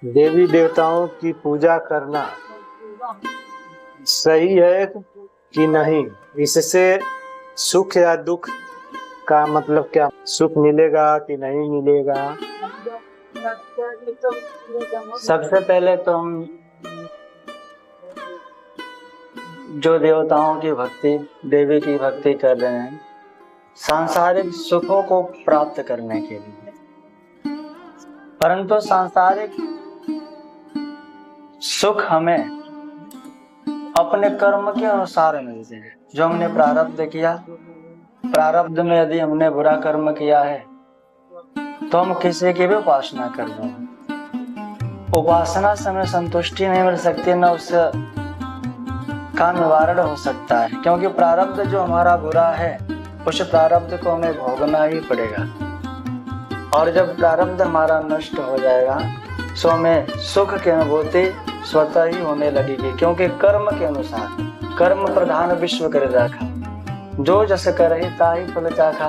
देवी देवताओं की पूजा करना सही है कि नहीं? इससे सुख या दुख का मतलब क्या? सुख मिलेगा कि नहीं मिलेगा? सबसे पहले तो हम जो देवताओं की भक्ति, देवी की भक्ति कर रहे हैं सांसारिक सुखों को प्राप्त करने के लिए, परंतु सांसारिक सुख हमें अपने कर्म के अनुसार मिलते हैं। जो हमने प्रारब्ध किया, प्रारब्ध में यदि हमने बुरा कर्म किया है तो हम किसी की भी उपासना कर रहे हैं। उपासना से हमें संतुष्टि नहीं मिल सकती, न उससे का निवारण हो सकता है, क्योंकि प्रारब्ध जो हमारा बुरा है उस प्रारब्ध को हमें भोगना ही पड़ेगा। और जब प्रारब्ध हमारा नष्ट हो जाएगा तो हमें सुख की अनुभूति स्वतः ही होने लगेगी, क्योंकि कर्म के अनुसार, कर्म प्रधान विश्व कर राखा, जो जस करहि ताहि फल चाखा।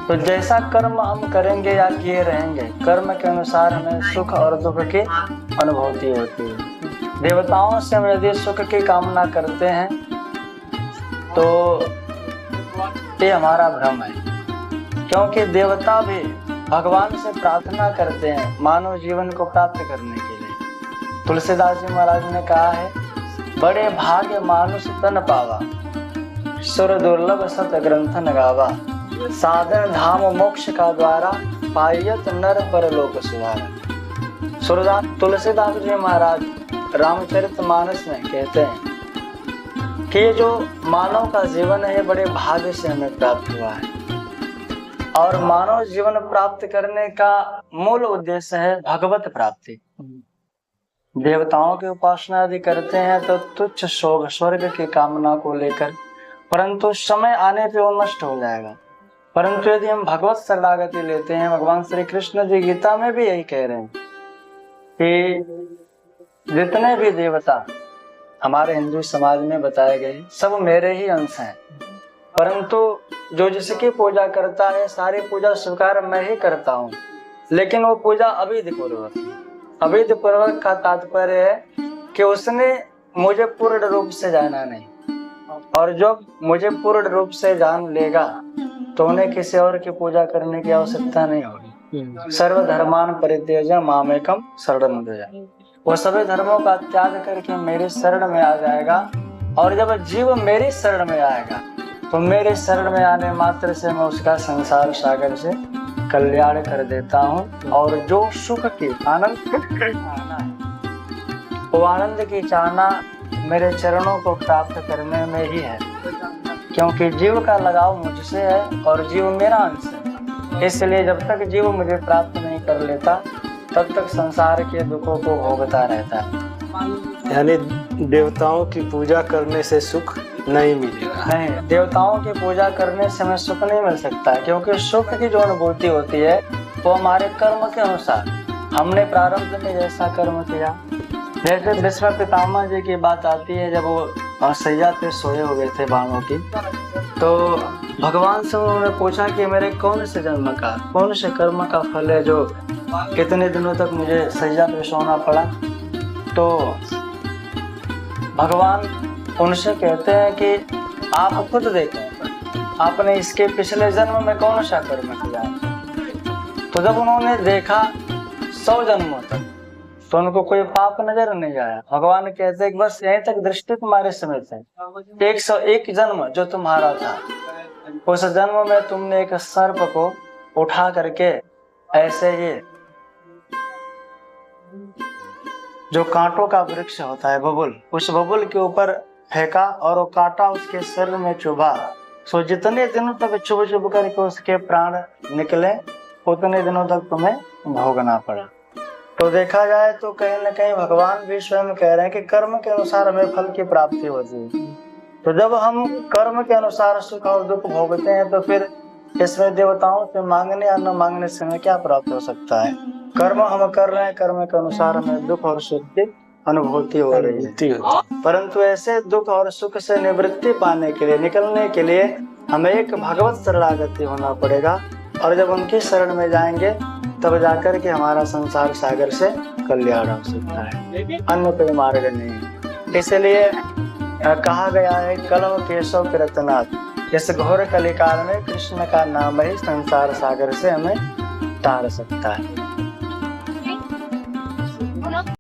तो जैसा कर्म हम करेंगे या किए रहेंगे, कर्म के अनुसार हमें सुख और दुख की अनुभूति होती है। देवताओं से हम यदि सुख की कामना करते हैं तो ये हमारा भ्रम है, क्योंकि देवता भी भगवान से प्रार्थना करते हैं मानव जीवन को प्राप्त करने के लिए। तुलसीदास जी महाराज ने कहा है, बड़े भाग्य मानुष तन पावा, सुर दुर्लभ सत ग्रंथ नगावा, साधन धाम मोक्ष का द्वारा, पायत नर परलोक सुधारा। सूरदास तुलसीदास जी महाराज रामचरितमानस में कहते हैं कि ये जो मानव का जीवन है बड़े भाग्य से हमें प्राप्त हुआ है, और मानव जीवन प्राप्त करने का मूल उद्देश्य है भगवत प्राप्ति। देवताओं की उपासना यदि करते हैं तो तुच्छ शोक स्वर्ग की कामना को लेकर, परंतु समय आने पे वो नष्ट हो जाएगा। परंतु यदि हम भगवत शरणागति लेते हैं, भगवान श्री कृष्ण जी गीता में भी यही कह रहे हैं कि जितने भी देवता हमारे हिंदू समाज में बताए गए सब मेरे ही अंश हैं, परंतु जो जिसकी पूजा करता है सारी पूजा स्वीकार मैं ही करता हूँ, लेकिन वो पूजा अविधि पूर्वक। अविधि पूर्वक का तात्पर्य है कि उसने मुझे पूर्ण रूप से जाना नहीं, और जो मुझे पूर्ण रूप से जान लेगा तो उन्हें किसी और की पूजा करने की आवश्यकता नहीं होगी। सर्वधर्मान परित्यज्य मामेकम शरणं व्रज। वो सभी धर्मों का त्याग करके मेरे शरण में आ जाएगा, और जब जीव मेरी शरण में आएगा तो मेरे शरण में आने मात्र से मैं उसका संसार सागर से कल्याण कर देता हूँ। और जो सुख की आनंद चाहना है, वो आनंद की चाहना मेरे चरणों को प्राप्त करने में ही है, क्योंकि जीव का लगाव मुझसे है और जीव मेरा अंश है। इसलिए जब तक जीव मुझे प्राप्त नहीं कर लेता तब तक संसार के दुखों को भोगता रहता है। यानी देवताओं की पूजा करने से सुख नहीं मिलेगा? नहीं, देवताओं की पूजा करने से हमें सुख नहीं मिल सकता, क्योंकि सुख की जो अनुभूति होती है वो हमारे कर्म के अनुसार, हमने प्रारब्ध में जैसा कर्म किया। जैसे भीष्म पितामह जी की बात आती है, जब वो सैया पे सोए हुए थे बाणों की, तो भगवान से उन्होंने पूछा कि मेरे कौन से जन्म का, कौन से कर्म का फल है जो कितने दिनों तक मुझे सैया पे सोना पड़ा। तो भगवान उनसे कहते हैं कि आप खुद देखें, आपने इसके पिछले जन्म में कौन सा कर्म किया। तो जब उन्होंने देखा 100 जन्मों तक तो उनको कोई पाप नजर नहीं आया। भगवान कहते हैं कि बस यहीं तक दृष्टि तुम्हारे समेत है। 101 जन्म जो तुम्हारा था, उस जन्म में तुमने एक सर्प को उठा करके ऐसे ही जो कांटों का वृक्ष होता है बबुल, उस बबुल के ऊपर फेंका और वो कांटा उसके शरीर में चुभा। सो जितने दिनों तक चुभ चुभ करके उसके प्राण निकले उतने दिनों तक तुम्हें भोगना पड़ा। तो देखा जाए तो कहीं न कहीं भगवान भी स्वयं कह रहे हैं कि कर्म के अनुसार हमें फल की प्राप्ति होती है। तो जब हम कर्म के अनुसार सुख और दुख भोगते हैं तो फिर इसमें देवताओं से मांगने या न मांगने से हमें क्या प्राप्त हो सकता है? कर्म हम कर रहे हैं, कर्म के अनुसार हमें दुख और सुख की अनुभूति हो रही है, परंतु ऐसे दुख और सुख से निवृत्ति पाने के लिए, निकलने के लिए हमें एक भगवत शरणागति होना पड़ेगा। और जब उनकी शरण में जाएंगे तब जाकर के हमारा संसार सागर से कल्याण हो सकता है, अन्य कोई मार्ग नहीं है। इसलिए कहा गया है कलम केशव कृतनाथ, इस घोर कलिकाल में कृष्ण का नाम ही संसार सागर से हमें तार सकता है।